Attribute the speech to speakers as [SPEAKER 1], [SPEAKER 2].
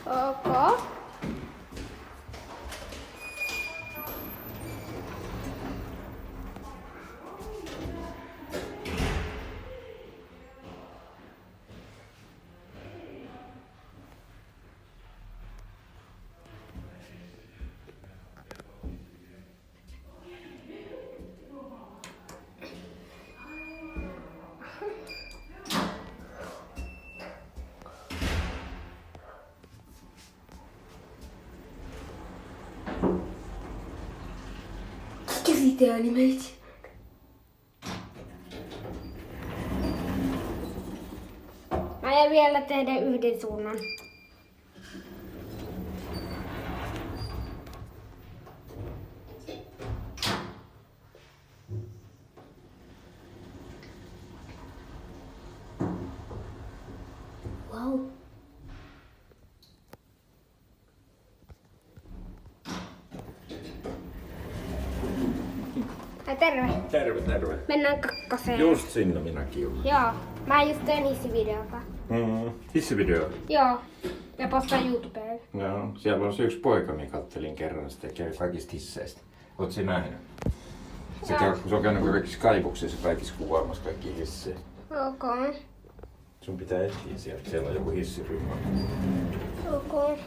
[SPEAKER 1] Ok. Käsite animate. Mä aion vielä tehdä yhden suunnan. Wow. Terve.
[SPEAKER 2] Terve, terve.
[SPEAKER 1] Mennään kakkoseen.
[SPEAKER 2] Just sinne minäkin olen.
[SPEAKER 1] Joo. Mä just teen hissivideota.
[SPEAKER 2] Hissivideo.
[SPEAKER 1] Joo. Ja postaan YouTubeen.
[SPEAKER 2] Joo, siellä on se yksi poika, minä kattelin kerran, se tekee kaikista hisseistä. Oot sinä nähnyt? Se on käynyt kaikissa kaivuksissa ja kaikissa kuvaamassa kaikki hissejä.
[SPEAKER 1] Ok.
[SPEAKER 2] Sun pitää etsiä sieltä, siellä on joku hissiryhmä.
[SPEAKER 1] Ok.